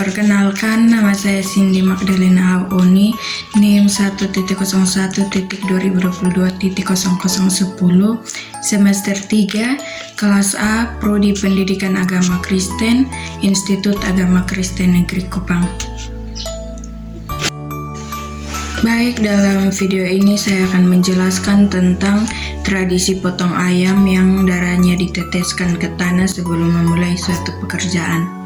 Perkenalkan, nama saya Cindy Magdalena Auni, NIM 1.01.2022.0010, semester 3, kelas A, Prodi Pendidikan Agama Kristen, Institut Agama Kristen Negeri Kupang. Baik, dalam video ini saya akan menjelaskan tentang tradisi potong ayam yang darahnya diteteskan ke tanah sebelum memulai suatu pekerjaan.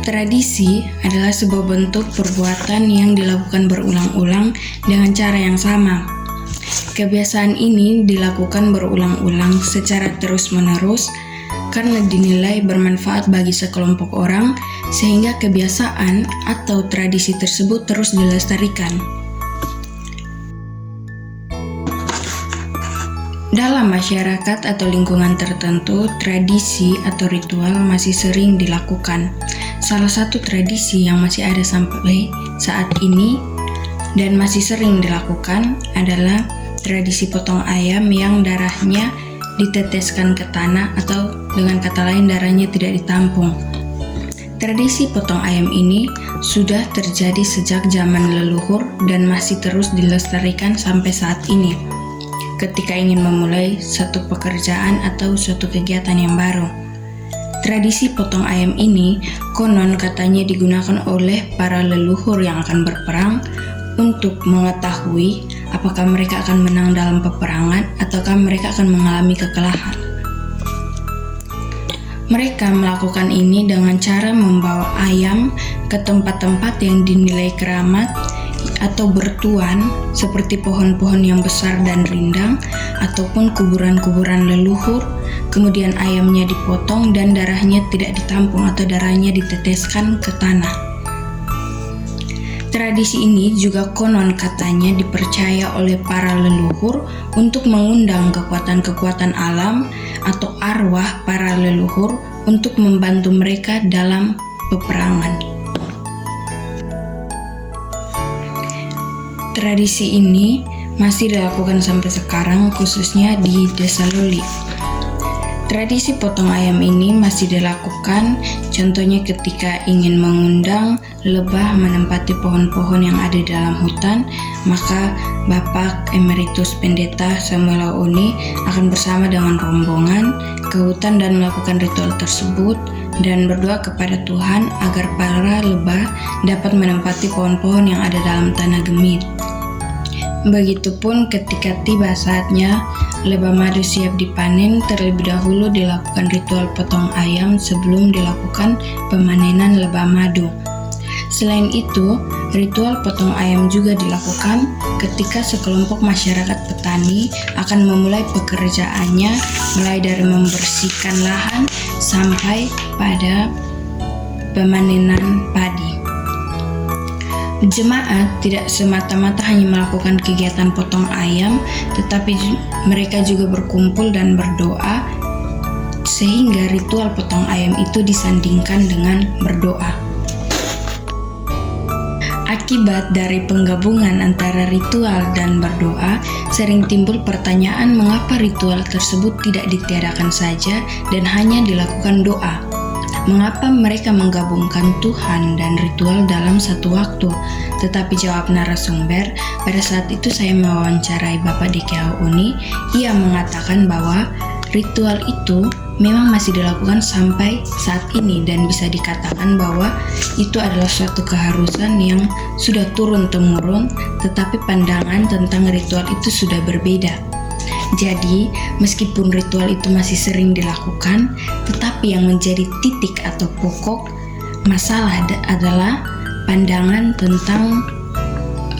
Tradisi adalah sebuah bentuk perbuatan yang dilakukan berulang-ulang dengan cara yang sama. Kebiasaan ini dilakukan berulang-ulang secara terus-menerus karena dinilai bermanfaat bagi sekelompok orang, sehingga kebiasaan atau tradisi tersebut terus dilestarikan. Dalam masyarakat atau lingkungan tertentu, tradisi atau ritual masih sering dilakukan. Salah satu tradisi yang masih ada sampai saat ini dan masih sering dilakukan adalah tradisi potong ayam yang darahnya diteteskan ke tanah, atau dengan kata lain darahnya tidak ditampung. Tradisi potong ayam ini sudah terjadi sejak zaman leluhur dan masih terus dilestarikan sampai saat ini ketika ingin memulai satu pekerjaan atau suatu kegiatan yang baru. Tradisi potong ayam ini konon katanya digunakan oleh para leluhur yang akan berperang untuk mengetahui apakah mereka akan menang dalam peperangan ataukah mereka akan mengalami kekalahan. Mereka melakukan ini dengan cara membawa ayam ke tempat-tempat yang dinilai keramat atau bertuan, seperti pohon-pohon yang besar dan rindang ataupun kuburan-kuburan leluhur. Kemudian ayamnya dipotong dan darahnya tidak ditampung atau darahnya diteteskan ke tanah. Tradisi ini juga konon katanya dipercaya oleh para leluhur untuk mengundang kekuatan-kekuatan alam atau arwah para leluhur untuk membantu mereka dalam peperangan. Tradisi ini masih dilakukan sampai sekarang, khususnya di Desa Loli. Tradisi potong ayam ini masih dilakukan, contohnya ketika ingin mengundang lebah menempati pohon-pohon yang ada di dalam hutan, maka Bapak Emeritus Pendeta Samuel Auni akan bersama dengan rombongan ke hutan dan melakukan ritual tersebut dan berdoa kepada Tuhan agar para lebah dapat menempati pohon-pohon yang ada dalam tanah gemit. Begitupun ketika tiba saatnya lebah madu siap dipanen, terlebih dahulu dilakukan ritual potong ayam sebelum dilakukan pemanenan lebah madu. Selain itu, ritual potong ayam juga dilakukan ketika sekelompok masyarakat petani akan memulai pekerjaannya, mulai dari membersihkan lahan sampai pada pemanenan padi. Jemaat tidak semata-mata hanya melakukan kegiatan potong ayam, tetapi mereka juga berkumpul dan berdoa, sehingga ritual potong ayam itu disandingkan dengan berdoa. Akibat dari penggabungan antara ritual dan berdoa, sering timbul pertanyaan mengapa ritual tersebut tidak ditiadakan saja dan hanya dilakukan doa. Mengapa mereka menggabungkan Tuhan dan ritual dalam satu waktu? Tetapi jawab narasumber, pada saat itu saya mewawancarai Bapak DKH Uni, ia mengatakan bahwa ritual itu memang masih dilakukan sampai saat ini dan bisa dikatakan bahwa itu adalah suatu keharusan yang sudah turun-temurun, tetapi pandangan tentang ritual itu sudah berbeda. Jadi, meskipun ritual itu masih sering dilakukan, tetapi yang menjadi titik atau pokok masalah adalah pandangan tentang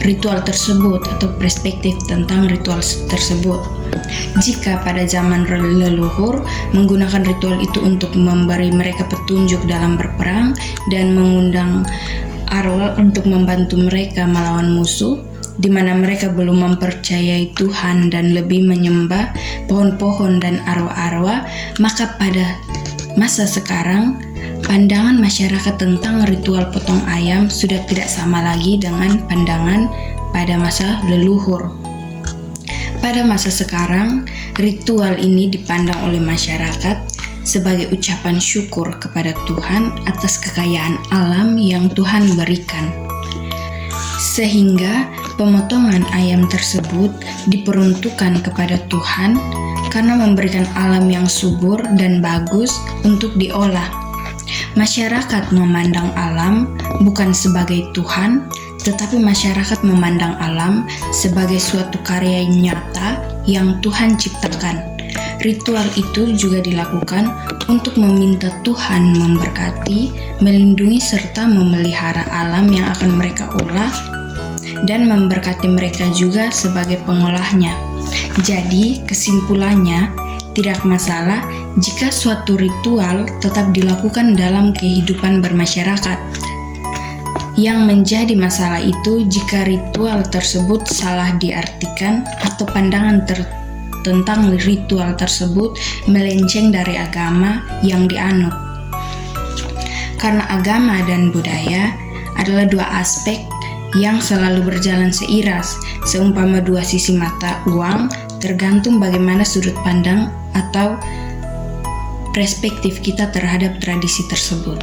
ritual tersebut atau perspektif tentang ritual tersebut. Jika pada zaman leluhur menggunakan ritual itu untuk memberi mereka petunjuk dalam berperang dan mengundang arwah untuk membantu mereka melawan musuh, di mana mereka belum mempercayai Tuhan dan lebih menyembah pohon-pohon dan arwah-arwah, maka pada masa sekarang pandangan masyarakat tentang ritual potong ayam sudah tidak sama lagi dengan pandangan pada masa leluhur. Pada masa sekarang, ritual ini dipandang oleh masyarakat sebagai ucapan syukur kepada Tuhan atas kekayaan alam yang Tuhan berikan. Sehingga pemotongan ayam tersebut diperuntukkan kepada Tuhan karena memberikan alam yang subur dan bagus untuk diolah. Masyarakat memandang alam bukan sebagai Tuhan, tetapi masyarakat memandang alam sebagai suatu karya nyata yang Tuhan ciptakan. Ritual itu juga dilakukan untuk meminta Tuhan memberkati, melindungi serta memelihara alam yang akan mereka olah dan memberkati mereka juga sebagai pengolahnya. Jadi, kesimpulannya, tidak masalah jika suatu ritual tetap dilakukan dalam kehidupan bermasyarakat. Yang menjadi masalah itu jika ritual tersebut salah diartikan atau pandangan tentang ritual tersebut melenceng dari agama yang dianut. Karena agama dan budaya adalah dua aspek yang selalu berjalan seiras, seumpama dua sisi mata uang, tergantung bagaimana sudut pandang atau perspektif kita terhadap tradisi tersebut.